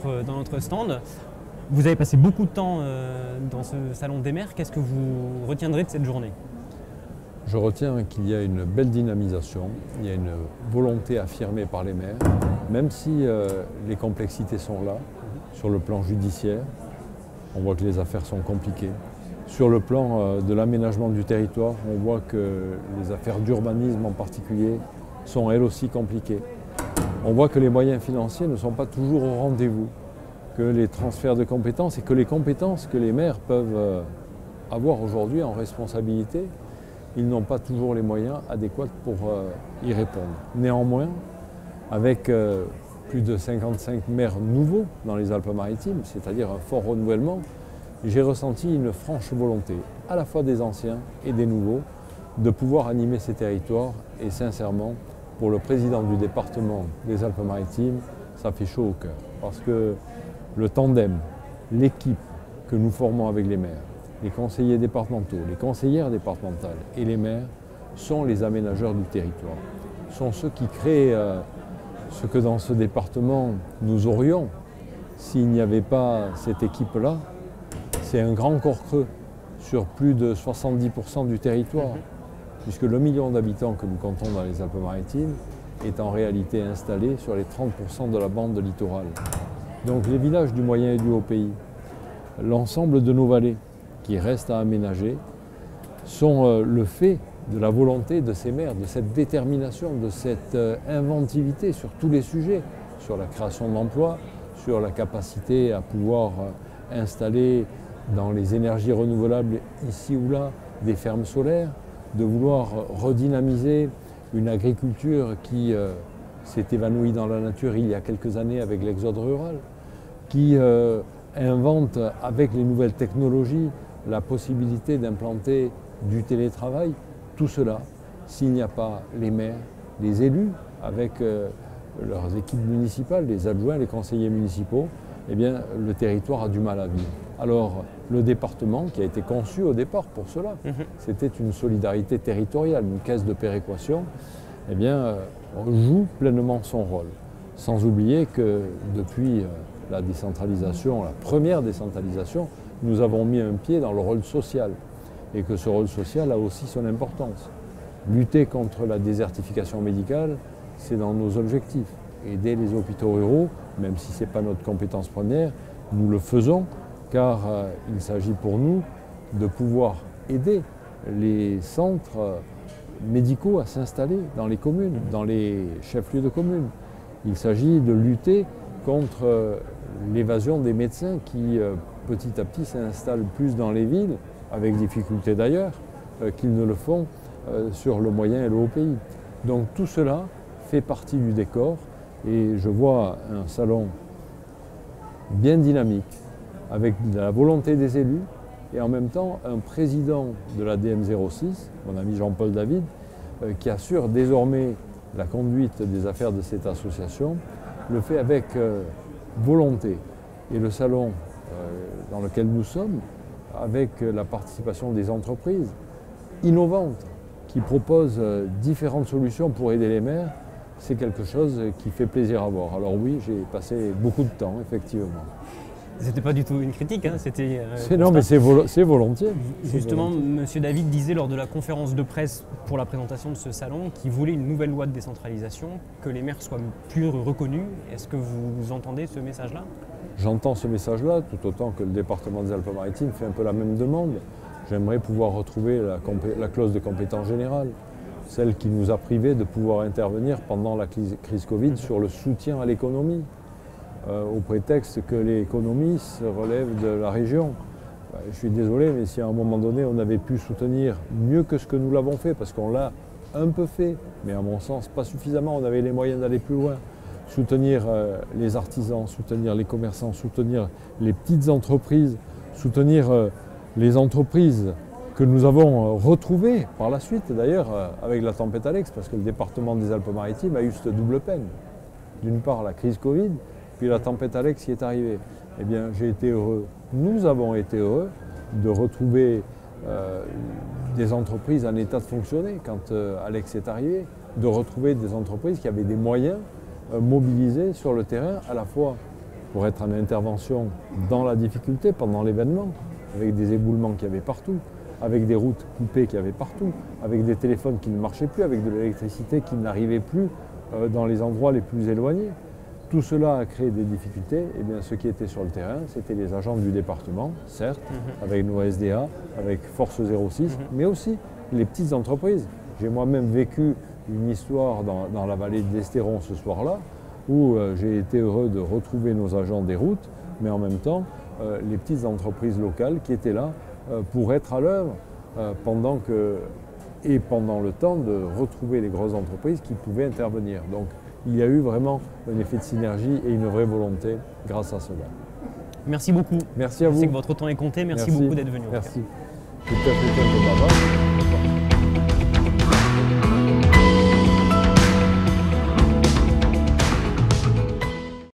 dans notre stand. Vous avez passé beaucoup de temps dans ce salon des maires. Qu'est-ce que vous retiendrez de cette journée? Je retiens qu'il y a une belle dynamisation, il y a une volonté affirmée par les maires, même si les complexités sont là, sur le plan judiciaire, on voit que les affaires sont compliquées. Sur le plan de l'aménagement du territoire, on voit que les affaires d'urbanisme en particulier sont elles aussi compliquées. On voit que les moyens financiers ne sont pas toujours au rendez-vous, que les transferts de compétences et que les compétences que les maires peuvent avoir aujourd'hui en responsabilité, ils n'ont pas toujours les moyens adéquats pour y répondre. Néanmoins, avec plus de 55 maires nouveaux dans les Alpes-Maritimes, c'est-à-dire un fort renouvellement, j'ai ressenti une franche volonté, à la fois des anciens et des nouveaux, de pouvoir animer ces territoires. Et sincèrement, pour le président du département des Alpes-Maritimes, ça fait chaud au cœur. Parce que le tandem, l'équipe que nous formons avec les maires, les conseillers départementaux, les conseillères départementales et les maires sont les aménageurs du territoire, sont ceux qui créent ce que dans ce département nous aurions s'il n'y avait pas cette équipe-là. C'est un grand corps creux sur plus de 70% du territoire, puisque le million d'habitants que nous comptons dans les Alpes-Maritimes est en réalité installé sur les 30% de la bande littorale. Donc les villages du moyen et du haut pays, l'ensemble de nos vallées qui restent à aménager, sont le fait de la volonté de ces maires, de cette détermination, de cette inventivité sur tous les sujets, sur la création d'emplois, sur la capacité à pouvoir installer dans les énergies renouvelables ici ou là des fermes solaires, de vouloir redynamiser une agriculture qui s'est évanouie dans la nature il y a quelques années avec l'exode rural, qui invente avec les nouvelles technologies la possibilité d'implanter du télétravail. Tout cela, s'il n'y a pas les maires, les élus avec leurs équipes municipales, les adjoints, les conseillers municipaux, eh bien, le territoire a du mal à vivre. Alors, le département, qui a été conçu au départ pour cela, c'était une solidarité territoriale, une caisse de péréquation, eh bien, joue pleinement son rôle. Sans oublier que depuis la décentralisation, la première décentralisation, nous avons mis un pied dans le rôle social et que ce rôle social a aussi son importance. Lutter contre la désertification médicale, c'est dans nos objectifs. Aider les hôpitaux ruraux, même si ce n'est pas notre compétence première, nous le faisons car il s'agit pour nous de pouvoir aider les centres médicaux à s'installer dans les communes, dans les chefs-lieux de communes. Il s'agit de lutter contre l'évasion des médecins qui petit à petit s'installent plus dans les villes, avec difficulté d'ailleurs, qu'ils ne le font sur le moyen et le haut pays. Donc tout cela fait partie du décor et je vois un salon bien dynamique, avec de la volonté des élus et en même temps un président de la DM06, mon ami Jean-Paul David, qui assure désormais la conduite des affaires de cette association, le fait avec volonté. Et le salon dans lequel nous sommes, avec la participation des entreprises innovantes qui proposent différentes solutions pour aider les maires, c'est quelque chose qui fait plaisir à voir. Alors oui, j'ai passé beaucoup de temps, effectivement. C'était pas du tout une critique, hein, c'était... non, mais c'est volontiers. Justement, M. David disait lors de la conférence de presse pour la présentation de ce salon qu'il voulait une nouvelle loi de décentralisation, que les maires soient plus reconnus. Est-ce que vous entendez ce message-là? J'entends ce message-là, tout autant que le département des Alpes-Maritimes fait un peu la même demande. J'aimerais pouvoir retrouver la clause de compétence générale, celle qui nous a privés de pouvoir intervenir pendant la crise Covid sur le soutien à l'économie, au prétexte que l'économie se relève de la région. Je suis désolé, mais si à un moment donné on avait pu soutenir mieux que ce que nous l'avons fait, parce qu'on l'a un peu fait, mais à mon sens pas suffisamment, on avait les moyens d'aller plus loin, soutenir les artisans, soutenir les commerçants, soutenir les petites entreprises, soutenir les entreprises que nous avons retrouvées par la suite, d'ailleurs avec la tempête Alex, parce que le département des Alpes-Maritimes a eu cette double peine. D'une part la crise Covid, puis la tempête Alex qui est arrivée. Eh bien, j'ai été heureux, nous avons été heureux de retrouver des entreprises en état de fonctionner quand Alex est arrivé, de retrouver des entreprises qui avaient des moyens mobilisés sur le terrain, à la fois pour être en intervention dans la difficulté pendant l'événement, avec des éboulements qu'il y avait partout, avec des routes coupées qu'il y avait partout, avec des téléphones qui ne marchaient plus, avec de l'électricité qui n'arrivait plus dans les endroits les plus éloignés. Tout cela a créé des difficultés. Et bien, ceux qui étaient sur le terrain, c'était les agents du département, certes, avec nos SDA, avec Force 06, mais aussi les petites entreprises. J'ai moi-même vécu une histoire dans la vallée d'Estéron ce soir-là, où j'ai été heureux de retrouver nos agents des routes, mais en même temps, les petites entreprises locales qui étaient là pour être à l'œuvre pendant le temps de retrouver les grosses entreprises qui pouvaient intervenir. Donc il y a eu vraiment un effet de synergie et une vraie volonté grâce à cela. Merci beaucoup. Merci à vous. Je sais que votre temps est compté. Merci beaucoup d'être venu. Merci. Tout à fait,